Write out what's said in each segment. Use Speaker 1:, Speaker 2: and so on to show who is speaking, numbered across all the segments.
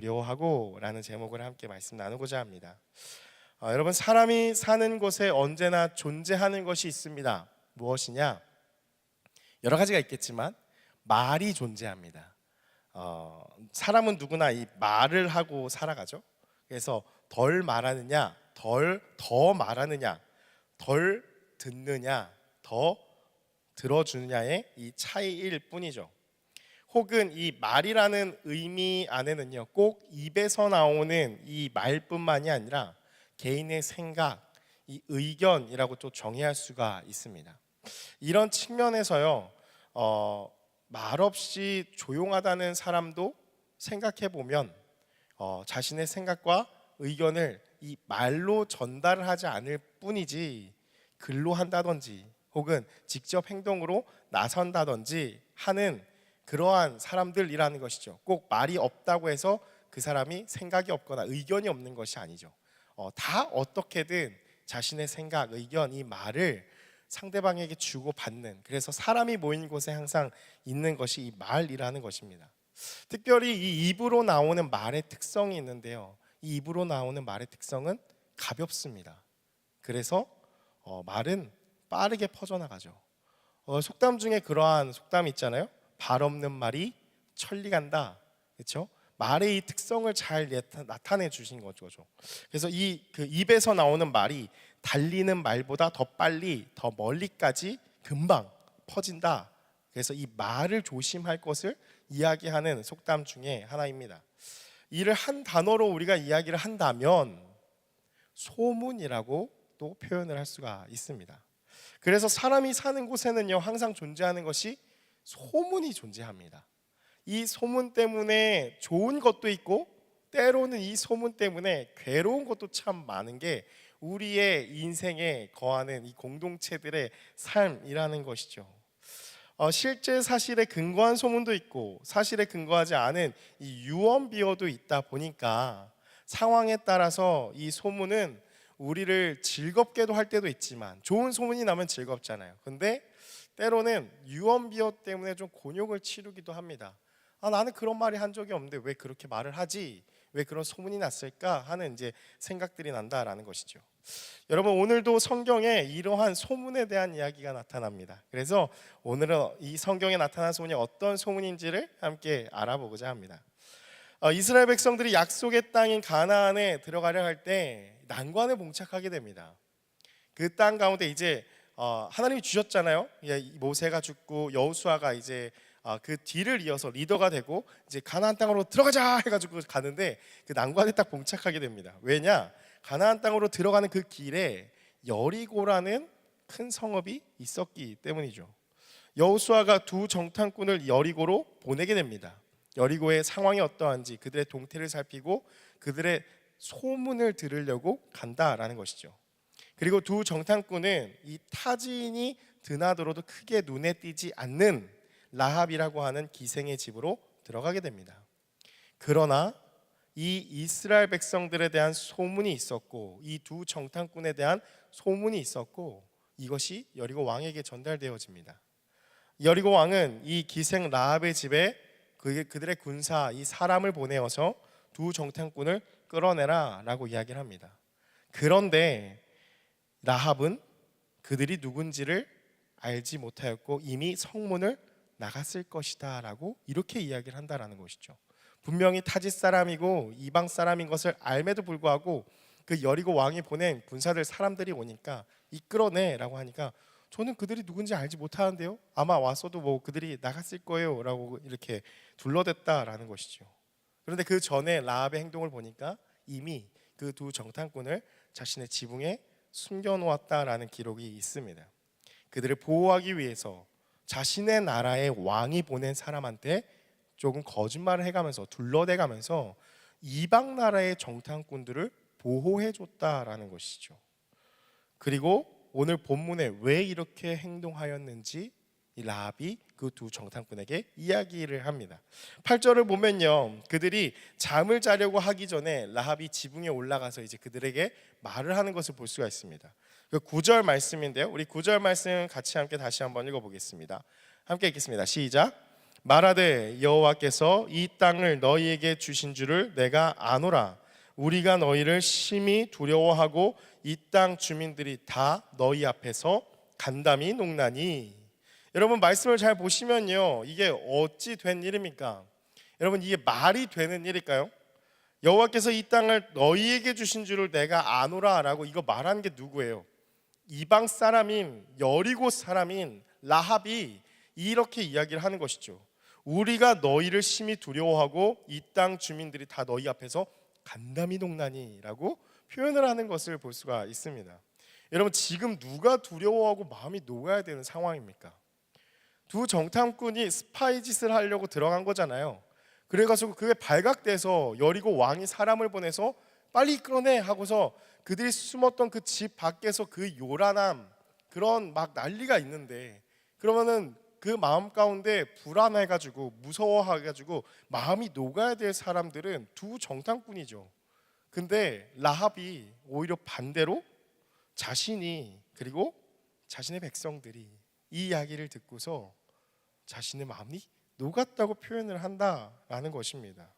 Speaker 1: 묘하고 라는 제목을 함께 말씀 나누고자 합니다. 여러분, 사람이 사는 곳에 언제나 존재하는 것이 있습니다. 무엇이냐? 여러 가지가 있겠지만 말이 존재합니다. 사람은 누구나 이 말을 하고 살아가죠. 그래서 덜 말하느냐, 더 말하느냐, 덜 듣느냐, 더 들어주느냐의 이 차이일 뿐이죠. 혹은 이 말이라는 의미 안에는요, 꼭 입에서 나오는 이 말뿐만이 아니라 개인의 생각, 이 의견이라고 또 정의할 수가 있습니다. 이런 측면에서요, 말없이 조용하다는 사람도 생각해 보면 자신의 생각과 의견을 이 말로 전달을 하지 않을 뿐이지 글로 한다든지 혹은 직접 행동으로 나선다든지 하는 그러한 사람들이라는 것이죠. 꼭 말이 없다고 해서 그 사람이 생각이 없거나 의견이 없는 것이 아니죠. 다 어떻게든 자신의 생각, 의견, 이 말을 상대방에게 주고받는, 그래서 사람이 모인 곳에 항상 있는 것이 이 말이라는 것입니다. 특별히 이 입으로 나오는 말의 특성이 있는데요, 이 입으로 나오는 말의 특성은 가볍습니다. 그래서 말은 빠르게 퍼져나가죠. 속담 중에 그러한 속담이 있잖아요. 발 없는 말이 천리 간다. 그렇죠? 말의 이 특성을 잘 나타내 주신 거죠. 그래서 그 입에서 나오는 말이 달리는 말보다 더 빨리, 더 멀리까지 금방 퍼진다. 그래서 이 말을 조심할 것을 이야기하는 속담 중에 하나입니다. 이를 한 단어로 우리가 이야기를 한다면 소문이라고 또 표현을 할 수가 있습니다. 그래서 사람이 사는 곳에는요, 항상 존재하는 것이 소문이 존재합니다. 이 소문 때문에 좋은 것도 있고 때로는 이 소문 때문에 괴로운 것도 참 많은 게 우리의 인생에 거하는 이 공동체들의 삶이라는 것이죠. 실제 사실에 근거한 소문도 있고 사실에 근거하지 않은 이 유언비어도 있다 보니까 상황에 따라서 이 소문은 우리를 즐겁게도 할 때도 있지만, 좋은 소문이 나면 즐겁잖아요. 근데 때로는 유언비어 때문에 좀 곤욕을 치르기도 합니다. 나는 그런 말이 한 적이 없는데 왜 그렇게 말을 하지? 왜 그런 소문이 났을까? 하는 이제 생각들이 난다라는 것이죠. 여러분, 오늘도 성경에 이러한 소문에 대한 이야기가 나타납니다. 그래서 오늘은 이 성경에 나타난 소문이 어떤 소문인지를 함께 알아보고자 합니다. 이스라엘 백성들이 약속의 땅인 가나안에 들어가려 할 때 난관에 봉착하게 됩니다. 그 땅 가운데 이제 하나님이 주셨잖아요. 모세가 죽고 여호수아가 이제 그 뒤를 이어서 리더가 되고 이제 가나안 땅으로 들어가자 해가지고 가는데 그 난관에 딱 봉착하게 됩니다. 왜냐? 가나안 땅으로 들어가는 그 길에 여리고라는 큰 성읍이 있었기 때문이죠. 여호수아가 두 정탐꾼을 여리고로 보내게 됩니다. 여리고의 상황이 어떠한지 그들의 동태를 살피고 그들의 소문을 들으려고 간다라는 것이죠. 그리고 두 정탐꾼은 이 타지인이 드나들어도 크게 눈에 띄지 않는 라합이라고 하는 기생의 집으로 들어가게 됩니다. 그러나 이 이스라엘 백성들에 대한 소문이 있었고 이 두 정탐꾼에 대한 소문이 있었고 이것이 여리고 왕에게 전달되어집니다. 여리고 왕은 이 기생 라합의 집에 그들의 군사 이 사람을 보내어서 두 정탐꾼을 끌어내라 라고 이야기를 합니다. 그런데 라합은 그들이 누군지를 알지 못하였고 이미 성문을 나갔을 것이다 라고 이렇게 이야기를 한다라는 것이죠. 분명히 타짓 사람이고 이방 사람인 것을 알매도 불구하고 그 여리고 왕이 보낸 군사들 사람들이 오니까 이끌어내 라고 하니까 저는 그들이 누군지 알지 못하는데요, 아마 왔어도 뭐 그들이 나갔을 거예요 라고 이렇게 둘러댔다라는 것이죠. 그런데 그 전에 라합의 행동을 보니까 이미 그 두 정탐꾼을 자신의 지붕에 숨겨놓았다라는 기록이 있습니다. 그들을 보호하기 위해서 자신의 나라의 왕이 보낸 사람한테 조금 거짓말을 해가면서 둘러대가면서 이방 나라의 정탐꾼들을 보호해줬다라는 것이죠. 그리고 오늘 본문에 왜 이렇게 행동하였는지 이 라합이 그 두 정탐꾼에게 이야기를 합니다. 8절을 보면요, 그들이 잠을 자려고 하기 전에 라합이 지붕에 올라가서 이제 그들에게 말을 하는 것을 볼 수가 있습니다. 그 9절 말씀인데요, 우리 9절 말씀 같이 함께 다시 한번 읽어보겠습니다. 함께 읽겠습니다. 시작. 말하되 여호와께서 이 땅을 너희에게 주신 줄을 내가 아노라. 우리가 너희를 심히 두려워하고 이 땅 주민들이 다 너희 앞에서 간담이 녹나니. 여러분 말씀을 잘 보시면요, 이게 어찌 된 일입니까? 여러분 이게 말이 되는 일일까요? 여호와께서 이 땅을 너희에게 주신 줄을 내가 아노라 라고 이거 말한 게 누구예요? 이방 사람인 여리고 사람인 라합이 이렇게 이야기를 하는 것이죠. 우리가 너희를 심히 두려워하고 이 땅 주민들이 다 너희 앞에서 간담이 녹나니 라고 표현을 하는 것을 볼 수가 있습니다. 여러분 지금 누가 두려워하고 마음이 녹아야 되는 상황입니까? 두 정탐꾼이 스파이 짓을 하려고 들어간 거잖아요. 그래가지고 그게 발각돼서 여리고 왕이 사람을 보내서 빨리 끌어내 하고서 그들이 숨었던 그 집 밖에서 그 요란함, 그런 막 난리가 있는데, 그러면은 그 마음 가운데 불안해가지고 무서워해가지고 마음이 녹아야 될 사람들은 두 정탐꾼이죠. 근데 라합이 오히려 반대로 자신이 그리고 자신의 백성들이 이 이야기를 듣고서 자신의 마음이 녹았다고 표현을 한다라는 것입니다.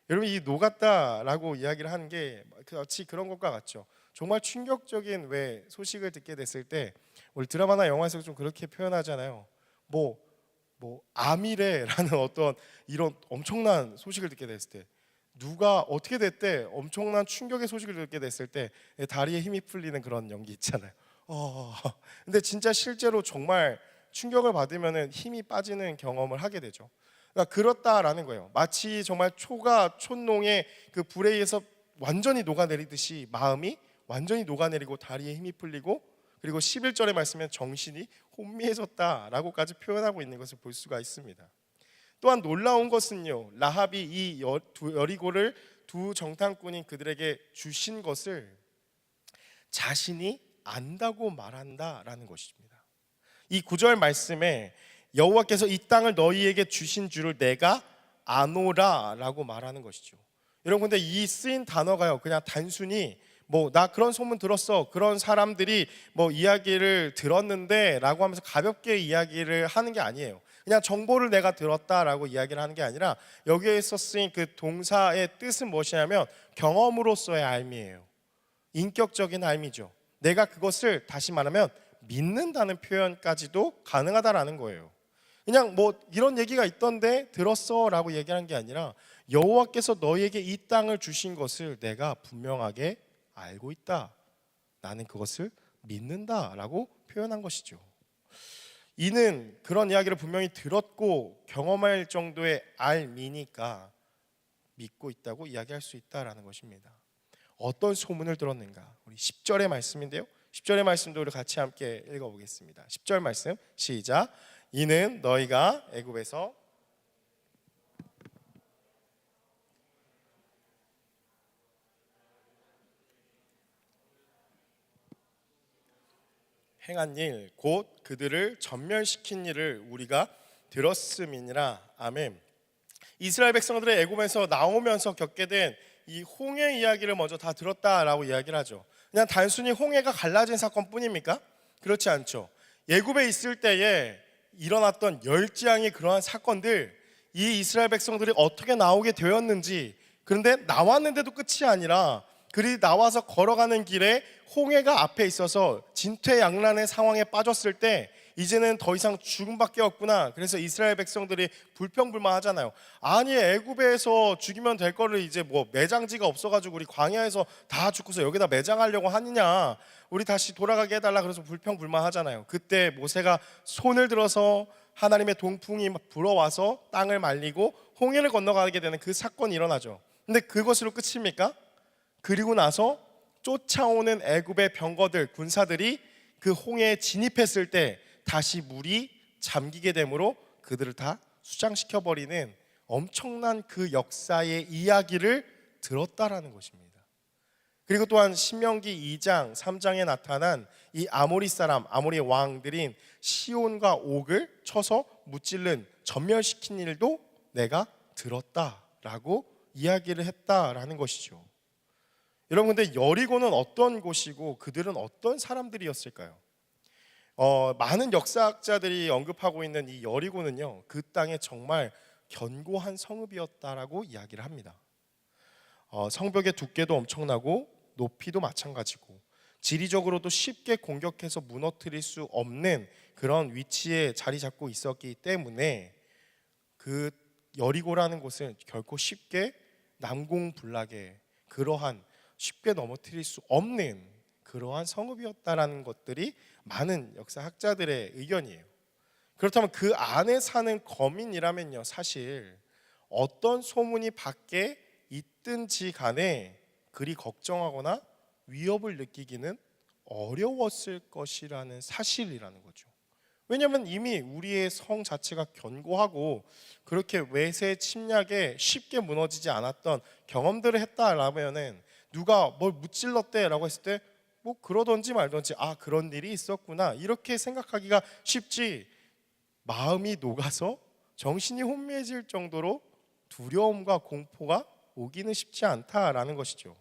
Speaker 1: 여러분 이 녹았다라고 이야기를 하는 게 마치 그런 것과 같죠. 정말 충격적인 왜 소식을 듣게 됐을 때 우리 드라마나 영화에서 좀 그렇게 표현하잖아요. 뭐 암이래라는 어떤 이런 엄청난 소식을 듣게 됐을 때, 누가 어떻게 됐대 엄청난 충격의 소식을 듣게 됐을 때 다리에 힘이 풀리는 그런 연기 있잖아요. 근데 진짜 실제로 정말 충격을 받으면 힘이 빠지는 경험을 하게 되죠. 그러니까 그렇다라는 거예요. 마치 정말 초가 촛농에 그 불에 의해서 완전히 녹아내리듯이 마음이 완전히 녹아내리고 다리에 힘이 풀리고, 그리고 11절의 말씀에 정신이 혼미해졌다라고까지 표현하고 있는 것을 볼 수가 있습니다. 또한 놀라운 것은요, 라합이 이 여리고를 두 정탐꾼인 그들에게 주신 것을 자신이 안다고 말한다라는 것입니다. 이 9절 말씀에 여호와께서 이 땅을 너희에게 주신 줄을 내가 아노라라고 말하는 것이죠. 여러분 근데 이 쓰인 단어가요, 그냥 단순히 나 그런 소문 들었어, 그런 사람들이 이야기를 들었는데 라고 하면서 가볍게 이야기를 하는 게 아니에요. 그냥 정보를 내가 들었다라고 이야기를 하는 게 아니라 여기에서 쓰인 그 동사의 뜻은 무엇이냐면 경험으로서의 알미예요. 인격적인 알미죠. 내가 그것을 다시 말하면 믿는다는 표현까지도 가능하다라는 거예요. 그냥 이런 얘기가 있던데 들었어 라고 얘기하는 게 아니라 여호와께서 너희에게 이 땅을 주신 것을 내가 분명하게 알고 있다, 나는 그것을 믿는다 라고 표현한 것이죠. 이는 그런 이야기를 분명히 들었고 경험할 정도의 알미니까 믿고 있다고 이야기할 수 있다라는 것입니다. 어떤 소문을 들었는가? 우리 10절의 말씀인데요, 10절의 말씀도 우리 같이 함께 읽어보겠습니다. 10절 말씀 시작. 이는 너희가 애굽에서 행한 일 곧 그들을 전멸시킨 일을 우리가 들었음이니라. 아멘. 이스라엘 백성들의 애굽에서 나오면서 겪게 된 이 홍해 이야기를 먼저 다 들었다라고 이야기를 하죠. 그냥 단순히 홍해가 갈라진 사건뿐입니까? 그렇지 않죠. 애굽에 있을 때에 일어났던 열지양의 그러한 사건들, 이 이스라엘 백성들이 어떻게 나오게 되었는지, 그런데 나왔는데도 끝이 아니라 그리 나와서 걸어가는 길에 홍해가 앞에 있어서 진퇴양난의 상황에 빠졌을 때 이제는 더 이상 죽음밖에 없구나. 그래서 이스라엘 백성들이 불평불만하잖아요. 아니 애굽에서 죽이면 될 거를 이제 매장지가 없어가지고 우리 광야에서 다 죽고서 여기다 매장하려고 하느냐, 우리 다시 돌아가게 해달라. 그래서 불평불만하잖아요. 그때 모세가 손을 들어서 하나님의 동풍이 불어와서 땅을 말리고 홍해를 건너가게 되는 그 사건이 일어나죠. 근데 그것으로 끝입니까? 그리고 나서 쫓아오는 애굽의 병거들, 군사들이 그 홍해에 진입했을 때 다시 물이 잠기게 되므로 그들을 다 수장시켜버리는 엄청난 그 역사의 이야기를 들었다라는 것입니다. 그리고 또한 신명기 2장 3장에 나타난 이 아모리 사람, 아모리 왕들인 시온과 옥을 쳐서 무찔른 전멸시킨 일도 내가 들었다라고 이야기를 했다라는 것이죠. 여러분 근데 여리고는 어떤 곳이고 그들은 어떤 사람들이었을까요? 많은 역사학자들이 언급하고 있는 이 여리고는요, 그 땅에 정말 견고한 성읍이었다라고 이야기를 합니다. 성벽의 두께도 엄청나고 높이도 마찬가지고 지리적으로도 쉽게 공격해서 무너뜨릴 수 없는 그런 위치에 자리 잡고 있었기 때문에 그 여리고라는 곳은 결코 쉽게 난공불락의 그러한 쉽게 넘어뜨릴 수 없는 그러한 성읍이었다라는 것들이 많은 역사학자들의 의견이에요. 그렇다면 그 안에 사는 거민이라면요, 사실 어떤 소문이 밖에 있든지 간에 그리 걱정하거나 위협을 느끼기는 어려웠을 것이라는 사실이라는 거죠. 왜냐하면 이미 우리의 성 자체가 견고하고 그렇게 외세 침략에 쉽게 무너지지 않았던 경험들을 했다라면은 누가 뭘 무찔렀대라고 했을 때 뭐 그러던지 말던지 아 그런 일이 있었구나 이렇게 생각하기가 쉽지, 마음이 녹아서 정신이 혼미해질 정도로 두려움과 공포가 오기는 쉽지 않다라는 것이죠.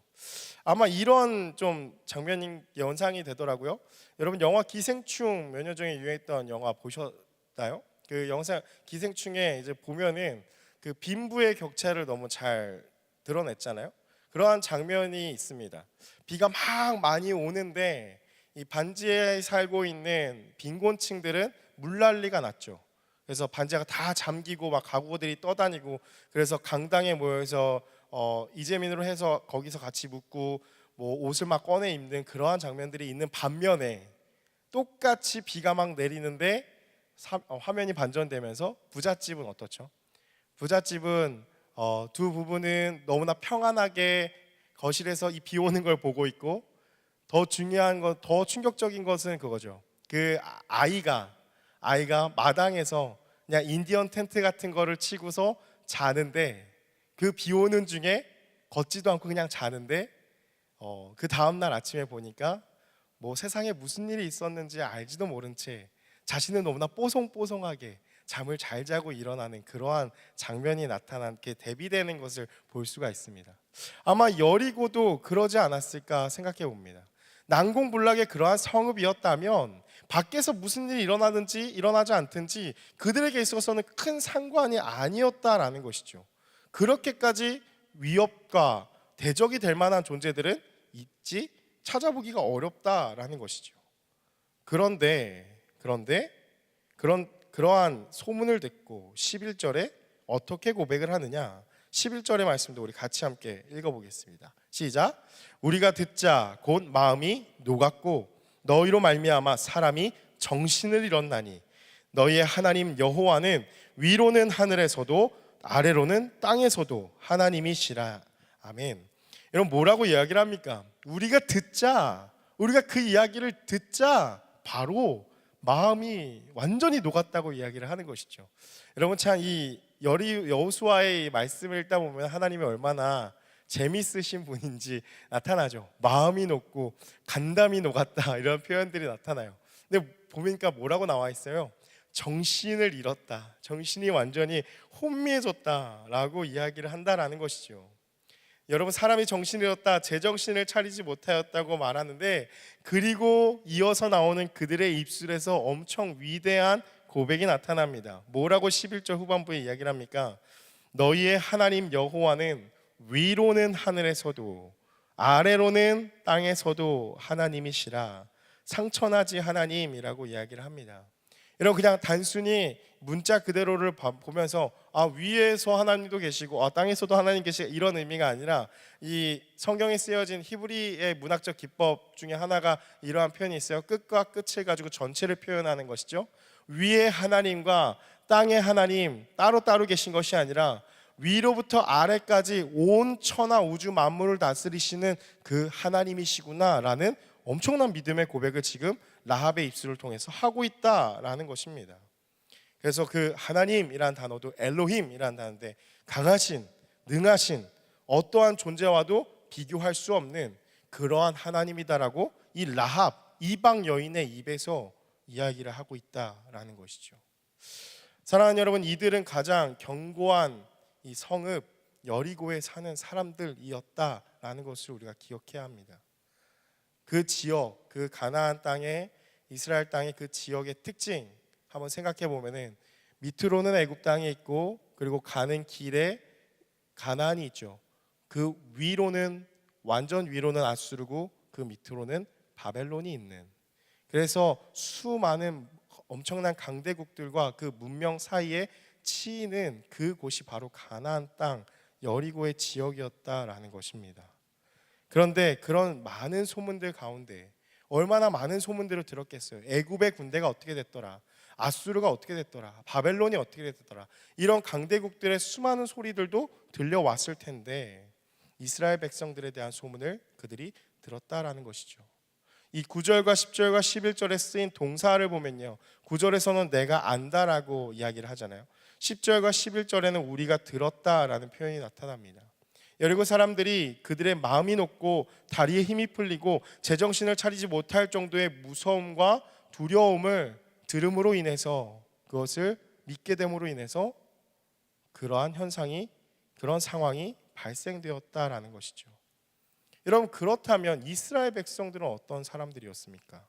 Speaker 1: 아마 이런 좀 장면이 연상이 되더라고요. 여러분 영화 기생충 몇 년 전에 유행했던 영화 보셨나요? 그 영상 기생충에 이제 보면은 그 빈부의 격차를 너무 잘 드러냈잖아요. 그러한 장면이 있습니다. 비가 막 많이 오는데 이 반지에 살고 있는 빈곤층들은 물난리가 났죠. 그래서 반지가 다 잠기고 막 가구들이 떠다니고 그래서 강당에 모여서 이재민으로 해서 거기서 같이 묵고 뭐 옷을 막 꺼내 입는 그러한 장면들이 있는 반면에 똑같이 비가 막 내리는데 화면이 반전되면서 부잣집은 어떻죠? 부잣집은 두 부부는 너무나 평안하게 거실에서 이 비 오는 걸 보고 있고 더 중요한 것, 더 충격적인 것은 그거죠. 그 아이가 마당에서 그냥 인디언 텐트 같은 거를 치고서 자는데 그 비 오는 중에 걷지도 않고 그냥 자는데 그 다음 날 아침에 보니까 뭐 세상에 무슨 일이 있었는지 알지도 모른 채 자신은 너무나 뽀송뽀송하게 잠을 잘 자고 일어나는 그러한 장면이 나타나게 대비되는 것을 볼 수가 있습니다. 아마 여리고도 그러지 않았을까 생각해 봅니다. 난공불락의 그러한 성읍이었다면 밖에서 무슨 일이 일어나든지 일어나지 않든지 그들에게 있어서는 큰 상관이 아니었다라는 것이죠. 그렇게까지 위협과 대적이 될 만한 존재들은 있지 찾아보기가 어렵다라는 것이죠. 그런데 그러한 소문을 듣고 11절에 어떻게 고백을 하느냐? 11절의 말씀도 우리 같이 함께 읽어보겠습니다. 시작. 우리가 듣자 곧 마음이 녹았고 너희로 말미암아 사람이 정신을 잃었나니 너희의 하나님 여호와는 위로는 하늘에서도 아래로는 땅에서도 하나님이시라. 아멘. 여러분 뭐라고 이야기를 합니까? 우리가 그 이야기를 듣자 바로 마음이 완전히 녹았다고 이야기를 하는 것이죠. 여러분 참 이 여호수아의 말씀을 읽다 보면 하나님이 얼마나 재미있으신 분인지 나타나죠. 마음이 녹고 간담이 녹았다 이런 표현들이 나타나요. 근데 보니까 뭐라고 나와 있어요? 정신을 잃었다, 정신이 완전히 혼미해졌다라고 이야기를 한다라는 것이죠. 여러분 사람이 정신을 잃었다, 제정신을 차리지 못하였다고 말하는데 그리고 이어서 나오는 그들의 입술에서 엄청 위대한 고백이 나타납니다. 뭐라고 11절 후반부에 이야기를 합니까? 너희의 하나님 여호와는 위로는 하늘에서도 아래로는 땅에서도 하나님이시라. 상천하지 하나님이라고 이야기를 합니다. 여러분 그냥 단순히 문자 그대로를 보면서 위에서 하나님도 계시고 땅에서도 하나님 계시고 이런 의미가 아니라 이 성경에 쓰여진 히브리의 문학적 기법 중에 하나가 이러한 표현이 있어요. 끝과 끝을 가지고 전체를 표현하는 것이죠. 위에 하나님과 땅의 하나님 따로따로 계신 것이 아니라 위로부터 아래까지 온 천하 우주 만물을 다스리시는 그 하나님이시구나라는 엄청난 믿음의 고백을 지금 라합의 입술을 통해서 하고 있다라는 것입니다. 그래서 그 하나님이란 단어도 엘로힘이란 단어인데 강하신, 능하신 어떠한 존재와도 비교할 수 없는 그러한 하나님이다라고 이 라합 이방 여인의 입에서 이야기를 하고 있다라는 것이죠. 사랑하는 여러분, 이들은 가장 견고한 이 성읍 여리고에 사는 사람들이었다라는 것을 우리가 기억해야 합니다. 그 지역, 그 가나안 땅에 이스라엘 땅의 그 지역의 특징 한번 생각해 보면은 밑으로는 애굽 땅이 있고 그리고 가는 길에 가나안이 있죠. 그 위로는 완전 위로는 아수르고 그 밑으로는 바벨론이 있는, 그래서 수많은 엄청난 강대국들과 그 문명 사이에 치이는 그곳이 바로 가나안 땅 여리고의 지역이었다라는 것입니다. 그런데 그런 많은 소문들 가운데 얼마나 많은 소문들을 들었겠어요. 애굽의 군대가 어떻게 됐더라, 아수르가 어떻게 됐더라, 바벨론이 어떻게 됐더라, 이런 강대국들의 수많은 소리들도 들려왔을 텐데 이스라엘 백성들에 대한 소문을 그들이 들었다라는 것이죠. 이 9절과 10절과 11절에 쓰인 동사를 보면요, 9절에서는 내가 안다라고 이야기를 하잖아요. 10절과 11절에는 우리가 들었다라는 표현이 나타납니다. 여리고 사람들이 그들의 마음이 높고 다리에 힘이 풀리고 제정신을 차리지 못할 정도의 무서움과 두려움을 들음으로 인해서, 그것을 믿게 됨으로 인해서 그러한 현상이, 그런 상황이 발생되었다라는 것이죠. 여러분, 그렇다면 이스라엘 백성들은 어떤 사람들이었습니까?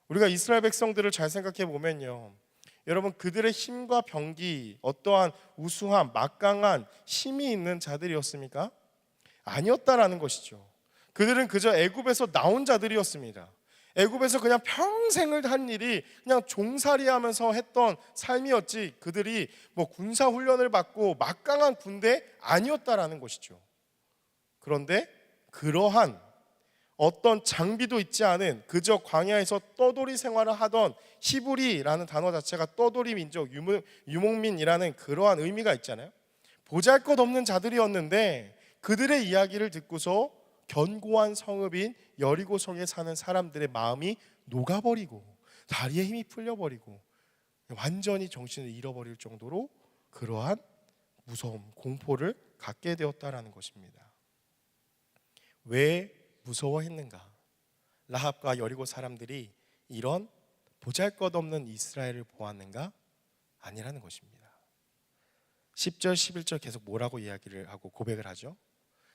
Speaker 1: 우리가 이스라엘 백성들을 잘 생각해 보면요, 여러분, 그들의 힘과 병기, 어떠한 우수함, 막강한 힘이 있는 자들이었습니까? 아니었다라는 것이죠. 그들은 그저 애굽에서 나온 자들이었습니다. 애굽에서 그냥 평생을 한 일이 그냥 종살이하면서 했던 삶이었지, 그들이 뭐 군사 훈련을 받고 막강한 군대 아니었다라는 것이죠. 그런데 그러한 어떤 장비도 있지 않은 그저 광야에서 떠돌이 생활을 하던 히브리라는 단어 자체가 떠돌이 민족, 유목민이라는 그러한 의미가 있잖아요. 보잘것없는 자들이었는데 그들의 이야기를 듣고서 견고한 성읍인 여리고성에 사는 사람들의 마음이 녹아버리고 다리에 힘이 풀려버리고 완전히 정신을 잃어버릴 정도로 그러한 무서움, 공포를 갖게 되었다라는 것입니다. 왜 무서워했는가? 라합과 여리고 사람들이 이런 보잘것없는 이스라엘을 보았는가? 아니라는 것입니다. 10절 11절 계속 뭐라고 이야기를 하고 고백을 하죠?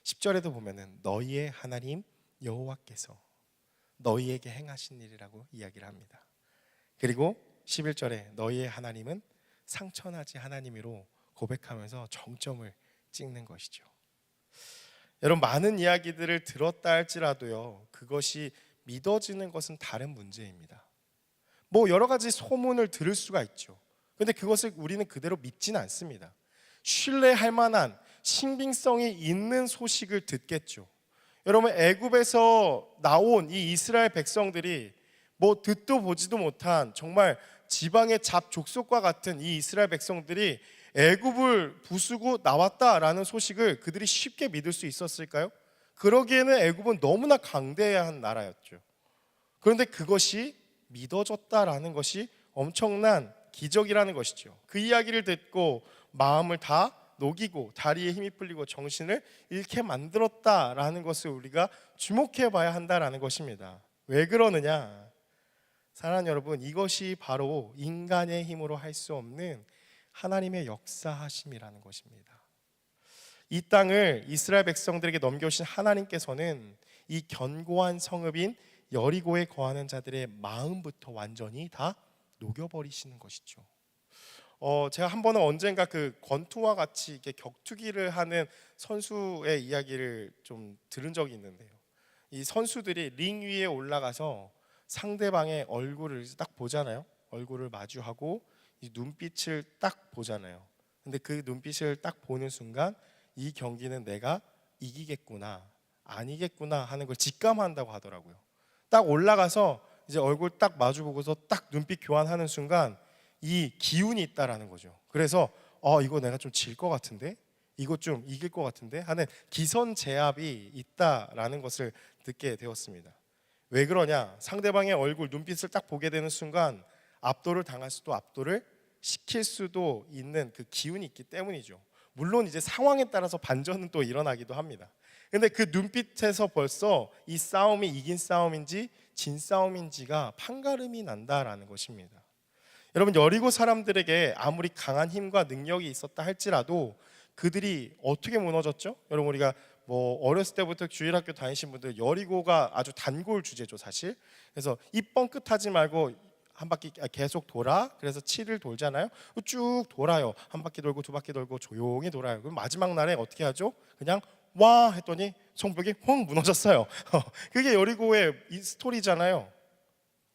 Speaker 1: 10절에도 보면은 너희의 하나님 여호와께서 너희에게 행하신 일이라고 이야기를 합니다. 그리고 11절에 너희의 하나님은 상천하지 하나님이로 고백하면서 정점을 찍는 것이죠. 여러분, 많은 이야기들을 들었다 할지라도요, 그것이 믿어지는 것은 다른 문제입니다. 뭐 여러 가지 소문을 들을 수가 있죠. 그런데 그것을 우리는 그대로 믿지는 않습니다. 신뢰할 만한 신빙성이 있는 소식을 듣겠죠. 여러분, 애굽에서 나온 이 이스라엘 백성들이 뭐 듣도 보지도 못한 정말 지방의 잡족속과 같은 이 이스라엘 백성들이 애굽을 부수고 나왔다라는 소식을 그들이 쉽게 믿을 수 있었을까요? 그러기에는 애굽은 너무나 강대한 나라였죠. 그런데 그것이 믿어졌다라는 것이 엄청난 기적이라는 것이죠. 그 이야기를 듣고 마음을 다 녹이고 다리에 힘이 풀리고 정신을 잃게 만들었다라는 것을 우리가 주목해 봐야 한다라는 것입니다. 왜 그러느냐? 사랑하는 여러분, 이것이 바로 인간의 힘으로 할 수 없는 하나님의 역사하심이라는 것입니다. 이 땅을 이스라엘 백성들에게 넘겨주신 하나님께서는 이 견고한 성읍인 여리고에 거하는 자들의 마음부터 완전히 다 녹여버리시는 것이죠. 제가 한 번은 언젠가 그 권투와 같이 이렇게 격투기를 하는 선수의 이야기를 좀 들은 적이 있는데요, 이 선수들이 링 위에 올라가서 상대방의 얼굴을 딱 보잖아요. 얼굴을 마주하고 이 눈빛을 딱 보잖아요. 근데 그 눈빛을 딱 보는 순간 이 경기는 내가 이기겠구나 아니겠구나 하는 걸 직감한다고 하더라고요. 딱 올라가서 이제 얼굴 딱 마주보고서 딱 눈빛 교환하는 순간 이 기운이 있다라는 거죠. 그래서 이거 내가 좀 질 것 같은데, 이거 좀 이길 것 같은데 하는 기선제압이 있다라는 것을 듣게 되었습니다. 왜 그러냐? 상대방의 얼굴, 눈빛을 딱 보게 되는 순간 압도를 당할 수도 압도를 시킬 수도 있는 그 기운이 있기 때문이죠. 물론 이제 상황에 따라서 반전은 또 일어나기도 합니다. 근데 그 눈빛에서 벌써 이 싸움이 이긴 싸움인지 진 싸움인지가 판가름이 난다라는 것입니다. 여러분, 여리고 사람들에게 아무리 강한 힘과 능력이 있었다 할지라도 그들이 어떻게 무너졌죠? 여러분, 우리가 뭐 어렸을 때부터 주일학교 다니신 분들 여리고가 아주 단골 주제죠 사실. 그래서 입 뻥끗하지 말고 한 바퀴 계속 돌아. 그래서 7을 돌잖아요. 쭉 돌아요. 한 바퀴 돌고 두 바퀴 돌고 조용히 돌아요. 그럼 마지막 날에 어떻게 하죠? 그냥 와 했더니 성벽이 확 무너졌어요. 그게 여리고의 이 스토리잖아요.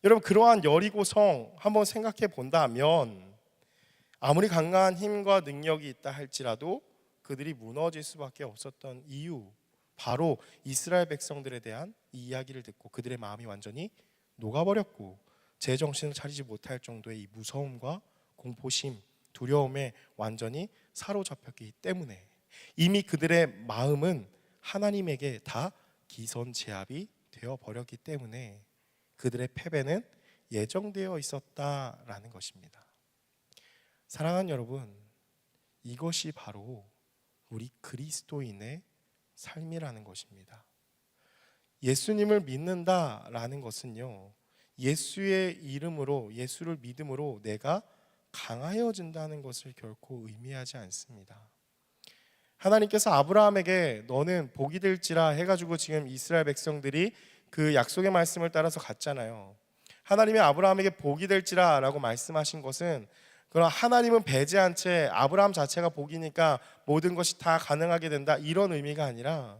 Speaker 1: 여러분, 그러한 여리고성 한번 생각해 본다면 아무리 강한 힘과 능력이 있다 할지라도 그들이 무너질 수밖에 없었던 이유, 바로 이스라엘 백성들에 대한 이 이야기를 듣고 그들의 마음이 완전히 녹아버렸고 제정신을 차리지 못할 정도의 이 무서움과 공포심, 두려움에 완전히 사로잡혔기 때문에 이미 그들의 마음은 하나님에게 다 기선제압이 되어버렸기 때문에 그들의 패배는 예정되어 있었다라는 것입니다. 사랑하는 여러분, 이것이 바로 우리 그리스도인의 삶이라는 것입니다. 예수님을 믿는다라는 것은요, 예수의 이름으로, 예수를 믿음으로 내가 강하여진다는 것을 결코 의미하지 않습니다. 하나님께서 아브라함에게 너는 복이 될지라 해가지고 지금 이스라엘 백성들이 그 약속의 말씀을 따라서 갔잖아요. 하나님이 아브라함에게 복이 될지라 라고 말씀하신 것은, 그럼 하나님은 배제한 채 아브라함 자체가 복이니까 모든 것이 다 가능하게 된다, 이런 의미가 아니라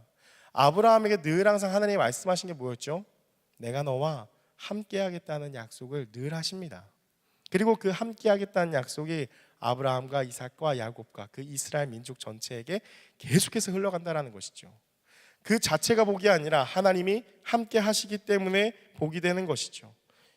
Speaker 1: 아브라함에게 늘 항상 하나님이 말씀하신 게 뭐였죠? 내가 너와 함께 하겠다는 약속을 늘 하십니다. 그리고 그 함께 하겠다는 약속이 아브라함과 이삭과 야곱과 그 이스라엘 민족 전체에게 계속해서 흘러간다는 것이죠. 그 자체가 복이 아니라 하나님이 함께 하시기 때문에 복이 되는 것이죠.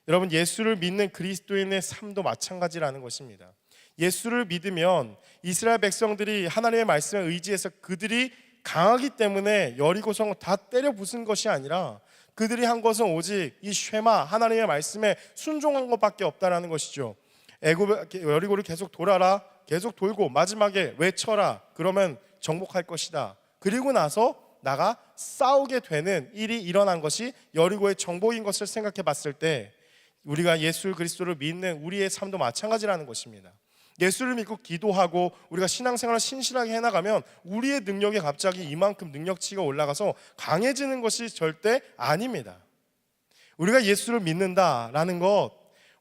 Speaker 1: 여러분, 예수를 믿는 그리스도인의 삶도 마찬가지라는 것입니다. 예수를 믿으면 이스라엘 백성들이 하나님의 말씀에 의지해서 그들이 강하기 때문에 여리고성을 다 때려 부순 것이 아니라 그들이 한 것은 오직 이 쉐마, 하나님의 말씀에 순종한 것밖에 없다라는 것이죠. 여리고를 계속 돌아라, 계속 돌고 마지막에 외쳐라, 그러면 정복할 것이다. 그리고 나서 나가 싸우게 되는 일이 일어난 것이 여리고의 정복인 것을 생각해 봤을 때 우리가 예수 그리스도를 믿는 우리의 삶도 마찬가지라는 것입니다. 예수를 믿고 기도하고 우리가 신앙생활을 신실하게 해나가면 우리의 능력이 갑자기 이만큼 능력치가 올라가서 강해지는 것이 절대 아닙니다. 우리가 예수를 믿는다라는 것,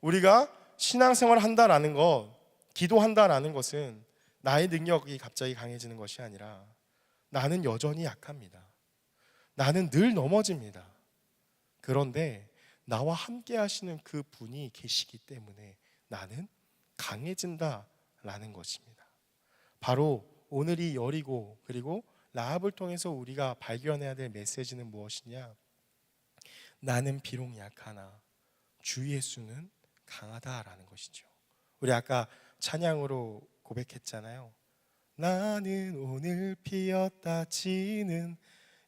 Speaker 1: 우리가 신앙생활을 한다라는 것, 기도한다라는 것은 나의 능력이 갑자기 강해지는 것이 아니라 나는 여전히 약합니다. 나는 늘 넘어집니다. 그런데 나와 함께 하시는 그 분이 계시기 때문에 나는 강해진다라는 것입니다. 바로 오늘 이 여리고 그리고 라합을 통해서 우리가 발견해야 될 메시지는 무엇이냐? 나는 비록 약하나 주 예수는 강하다라는 것이죠. 우리 아까 찬양으로 고백했잖아요. 나는 오늘 피었다 지는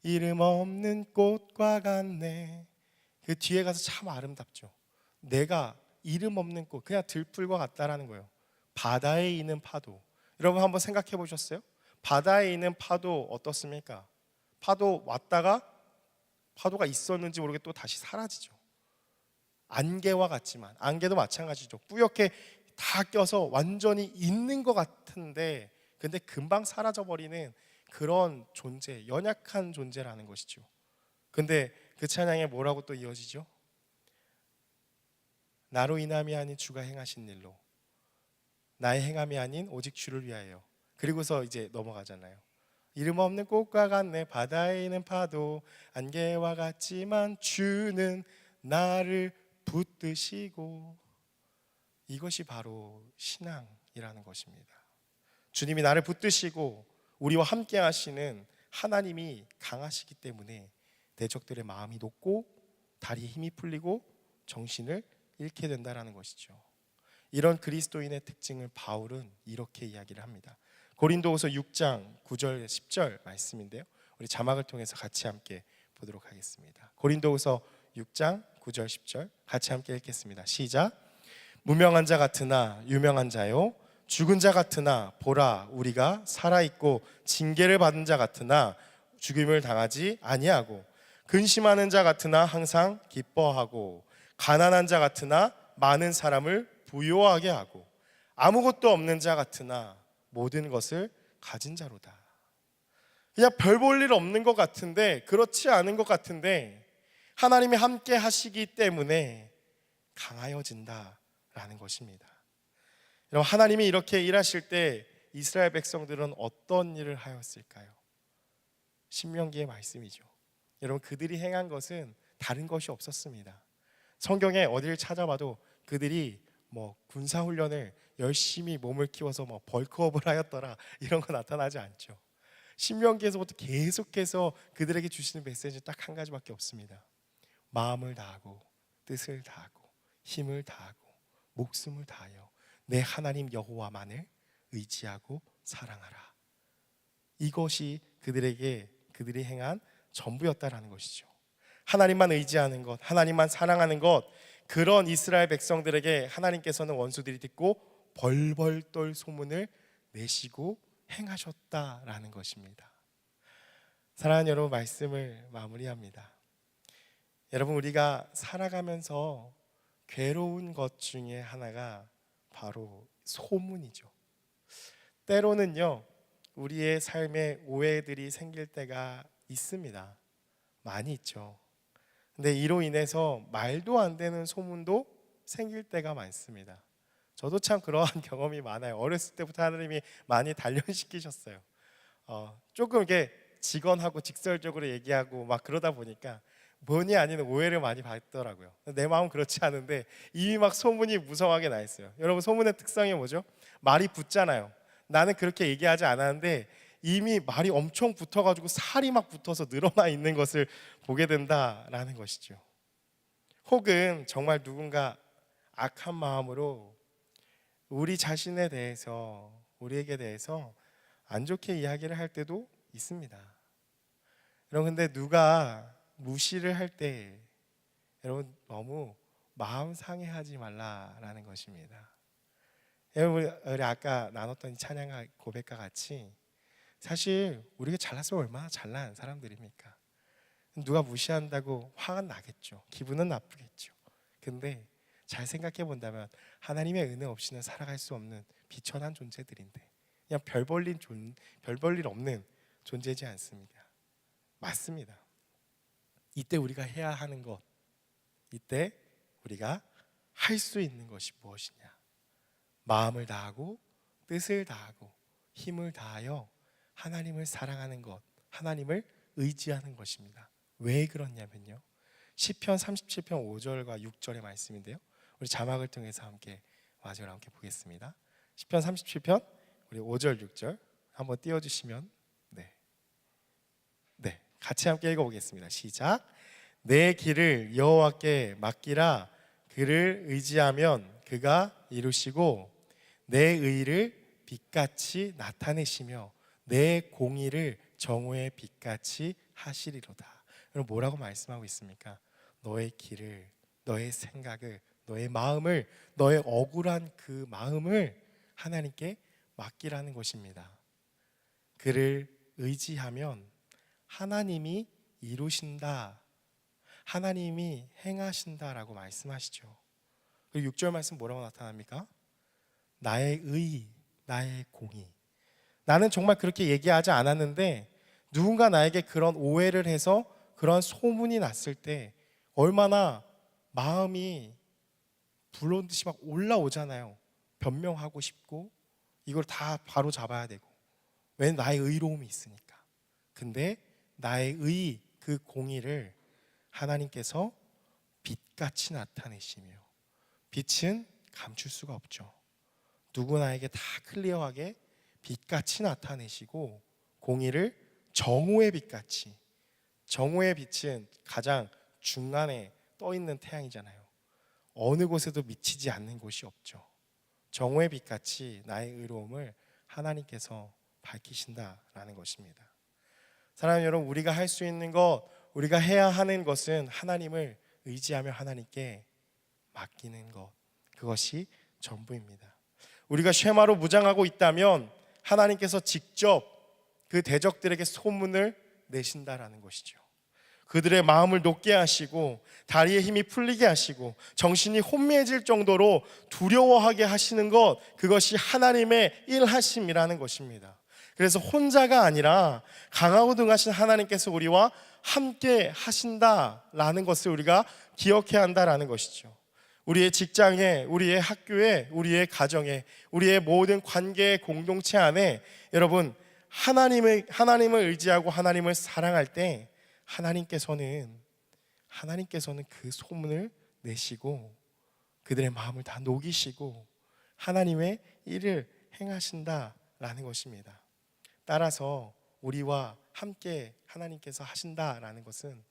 Speaker 1: 이름 없는 꽃과 같네. 그 뒤에 가서 참 아름답죠. 내가 이름 없는 꽃, 그냥 들풀과 같다라는 거예요. 바다에 있는 파도, 여러분 한번 생각해 보셨어요? 바다에 있는 파도 어떻습니까? 파도 왔다가 파도가 있었는지 모르게 또 다시 사라지죠. 안개와 같지만, 안개도 마찬가지죠. 뿌옇게 다 껴서 완전히 있는 것 같은데 근데 금방 사라져버리는 그런 존재, 연약한 존재라는 것이죠. 근데 그 찬양에 뭐라고 또 이어지죠? 나로 인함이 아닌 주가 행하신 일로, 나의 행함이 아닌 오직 주를 위하여. 그리고서 이제 넘어가잖아요. 이름 없는 꽃과 같네, 바다에 있는 파도, 안개와 같지만 주는 나를 붙드시고. 이것이 바로 신앙이라는 것입니다. 주님이 나를 붙드시고 우리와 함께 하시는 하나님이 강하시기 때문에 대적들의 마음이 높고 다리에 힘이 풀리고 정신을 잃게 된다는 것이죠. 이런 그리스도인의 특징을 바울은 이렇게 이야기를 합니다. 고린도후서 6장 9절 10절 말씀인데요, 우리 자막을 통해서 같이 함께 보도록 하겠습니다. 고린도후서 6장 9절 10절 같이 함께 읽겠습니다. 시작. 무명한 자 같으나 유명한 자요, 죽은 자 같으나 보라 우리가 살아있고, 징계를 받은 자 같으나 죽임을 당하지 아니하고, 근심하는 자 같으나 항상 기뻐하고, 가난한 자 같으나 많은 사람을 부요하게 하고, 아무것도 없는 자 같으나 모든 것을 가진 자로다. 그냥 별 볼 일 없는 것 같은데, 그렇지 않은 것 같은데 하나님이 함께 하시기 때문에 강하여진다라는 것입니다. 여러분, 하나님이 이렇게 일하실 때 이스라엘 백성들은 어떤 일을 하였을까요? 신명기의 말씀이죠. 여러분, 그들이 행한 것은 다른 것이 없었습니다. 성경에 어디를 찾아봐도 그들이 군사훈련을 열심히 몸을 키워서 벌크업을 하였더라 이런 거 나타나지 않죠. 신명기에서부터 계속해서 그들에게 주시는 메시지는 딱 한 가지밖에 없습니다. 마음을 다하고 뜻을 다하고 힘을 다하고 목숨을 다하여 내 하나님 여호와만을 의지하고 사랑하라. 이것이 그들이 행한 전부였다라는 것이죠. 하나님만 의지하는 것, 하나님만 사랑하는 것, 그런 이스라엘 백성들에게 하나님께서는 원수들이 듣고 벌벌 떨 소문을 내시고 행하셨다라는 것입니다. 사랑하는 여러분, 말씀을 마무리합니다. 여러분, 우리가 살아가면서 괴로운 것 중에 하나가 바로 소문이죠. 때로는요, 우리의 삶에 오해들이 생길 때가 있습니다. 많이 있죠. 근데 이로 인해서 말도 안 되는 소문도 생길 때가 많습니다. 저도 참 그러한 경험이 많아요. 어렸을 때부터 하나님이 많이 단련시키셨어요. 조금 이렇게 직언하고 직설적으로 얘기하고 막 그러다 보니까 본의 아닌 오해를 많이 받더라고요. 내 마음은 그렇지 않은데 이미 막 소문이 무성하게 나 있어요. 여러분, 소문의 특성이 뭐죠? 말이 붙잖아요. 나는 그렇게 얘기하지 않았는데 이미 말이 엄청 붙어가지고 살이 막 붙어서 늘어나 있는 것을 보게 된다라는 것이죠. 혹은 정말 누군가 악한 마음으로 우리 자신에 대해서, 우리에게 대해서 안 좋게 이야기를 할 때도 있습니다. 여러분, 근데 누가 무시를 할 때 여러분 너무 마음 상해하지 말라라는 것입니다. 여러분, 우리 아까 나눴던 찬양과 고백과 같이 사실 우리가 잘났으면 얼마나 잘난 사람들입니까? 누가 무시한다고 화가 나겠죠. 기분은 나쁘겠죠. 근데 잘 생각해 본다면 하나님의 은혜 없이는 살아갈 수 없는 비천한 존재들인데 그냥 별 볼 일 없는 존재지 않습니까? 맞습니다. 이때 우리가 해야 하는 것, 이때 우리가 할 수 있는 것이 무엇이냐? 마음을 다하고 뜻을 다하고 힘을 다하여 하나님을 사랑하는 것, 하나님을 의지하는 것입니다. 왜 그렇냐면요, 시편 37편 5절과 6절의 말씀인데요, 우리 자막을 통해서 함께 마지막으로 함께 보겠습니다. 시편 37편 우리 5절 6절 한번 띄워주시면 네, 같이 함께 읽어보겠습니다. 시작. 내 길을 여호와께 맡기라. 그를 의지하면 그가 이루시고 내 의를 빛같이 나타내시며 내 공의를 정오의 빛같이 하시리로다. 여러분, 뭐라고 말씀하고 있습니까? 너의 길을, 너의 생각을, 너의 마음을, 너의 억울한 그 마음을 하나님께 맡기라는 것입니다. 그를 의지하면 하나님이 이루신다, 하나님이 행하신다라고 말씀하시죠. 그리고 6절 말씀 뭐라고 나타납니까? 나의 의, 나의 공의. 나는 정말 그렇게 얘기하지 않았는데 누군가 나에게 그런 오해를 해서 그런 소문이 났을 때 얼마나 마음이 불어온 듯이 막 올라오잖아요. 변명하고 싶고 이걸 다 바로 잡아야 되고, 왜? 나의 의로움이 있으니까. 근데 나의 의, 그 공의를 하나님께서 빛같이 나타내시며, 빛은 감출 수가 없죠. 누구나에게 다 클리어하게 빛같이 나타내시고 공의를 정오의 빛같이, 정오의 빛은 가장 중간에 떠 있는 태양이잖아요. 어느 곳에도 미치지 않는 곳이 없죠. 정오의 빛같이 나의 의로움을 하나님께서 밝히신다라는 것입니다. 사랑하는 여러분, 우리가 할 수 있는 것, 우리가 해야 하는 것은 하나님을 의지하며 하나님께 맡기는 것, 그것이 전부입니다. 우리가 쉐마로 무장하고 있다면 하나님께서 직접 그 대적들에게 소문을 내신다라는 것이죠. 그들의 마음을 녹게 하시고 다리의 힘이 풀리게 하시고 정신이 혼미해질 정도로 두려워하게 하시는 것, 그것이 하나님의 일하심이라는 것입니다. 그래서 혼자가 아니라 강하고 능하신 하나님께서 우리와 함께 하신다라는 것을 우리가 기억해야 한다라는 것이죠. 우리의 직장에, 우리의 학교에, 우리의 가정에, 우리의 모든 관계 공동체 안에 여러분 하나님을 의지하고 하나님을 사랑할 때 하나님께서는 그 소문을 내시고 그들의 마음을 다 녹이시고 하나님의 일을 행하신다라는 것입니다. 따라서 우리와 함께 하나님께서 하신다라는 것은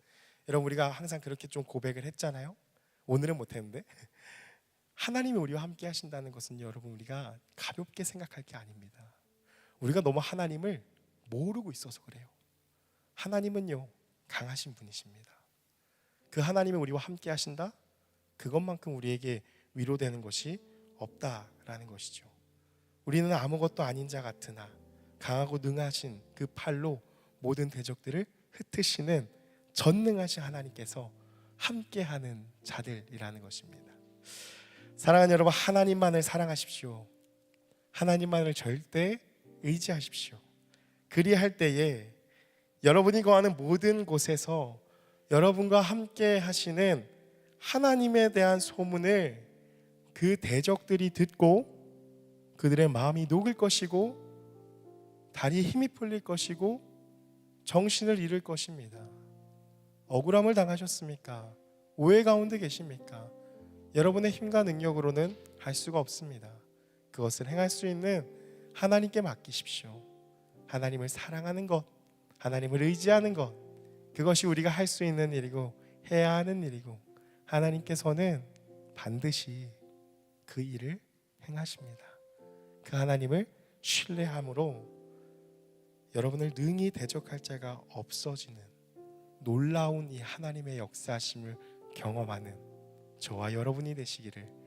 Speaker 1: 여러분 우리가 항상 그렇게 좀 고백을 했잖아요. 오늘은 못했는데 하나님이 우리와 함께 하신다는 것은 여러분 우리가 가볍게 생각할 게 아닙니다. 우리가 너무 하나님을 모르고 있어서 그래요. 하나님은요 강하신 분이십니다. 그 하나님이 우리와 함께 하신다? 그것만큼 우리에게 위로되는 것이 없다라는 것이죠. 우리는 아무것도 아닌 자 같으나 강하고 능하신 그 팔로 모든 대적들을 흩으시는 전능하신 하나님께서 함께하는 자들이라는 것입니다. 사랑하는 여러분, 하나님만을 사랑하십시오. 하나님만을 절대 의지하십시오. 그리할 때에 여러분이 거하는 모든 곳에서 여러분과 함께 하시는 하나님에 대한 소문을 그 대적들이 듣고 그들의 마음이 녹을 것이고 다리에 힘이 풀릴 것이고 정신을 잃을 것입니다. 억울함을 당하셨습니까? 오해 가운데 계십니까? 여러분의 힘과 능력으로는 할 수가 없습니다. 그것을 행할 수 있는 하나님께 맡기십시오. 하나님을 사랑하는 것, 하나님을 의지하는 것, 그것이 우리가 할 수 있는 일이고 해야 하는 일이고 하나님께서는 반드시 그 일을 행하십니다. 그 하나님을 신뢰함으로 여러분을 능히 대적할 자가 없어지는 놀라운 이 하나님의 역사심을 경험하는 저와 여러분이 되시기를